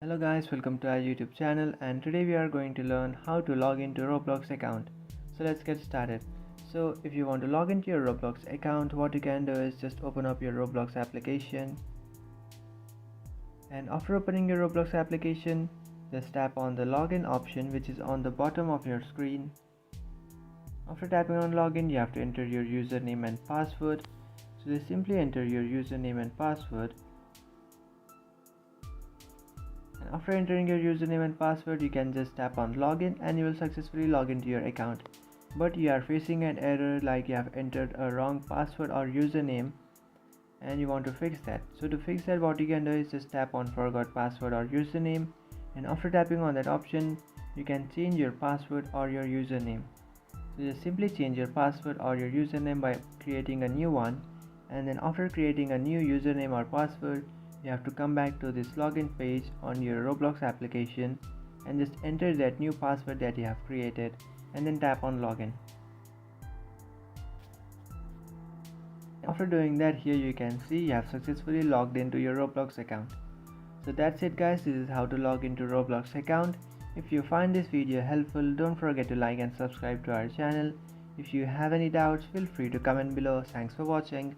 Hello guys, welcome to our YouTube channel, and today we are going to learn how to log into Roblox account. So let's get started. So if you want to log into your Roblox account, what you can do is just open up your Roblox application, and after opening your Roblox application, just tap on the login option which is on the bottom of your screen. After tapping on login, you have to enter your username and password. So just simply enter your username and password. After entering your username and password, you can just tap on login and you will successfully log into your account. But you are facing an error like you have entered a wrong password or username and you want to fix that. So to fix that, what you can do is just tap on forgot password or username, and after tapping on that option, you can change your password or your username. So just simply change your password or your username by creating a new one, and then after creating a new username or password, you have to come back to this login page on your Roblox application and just enter that new password that you have created and then tap on login. After doing that, here you can see you have successfully logged into your Roblox account. So that's it guys, this is how to log into Roblox account. If you find this video helpful, don't forget to like and subscribe to our channel. If you have any doubts, feel free to comment below. Thanks for watching.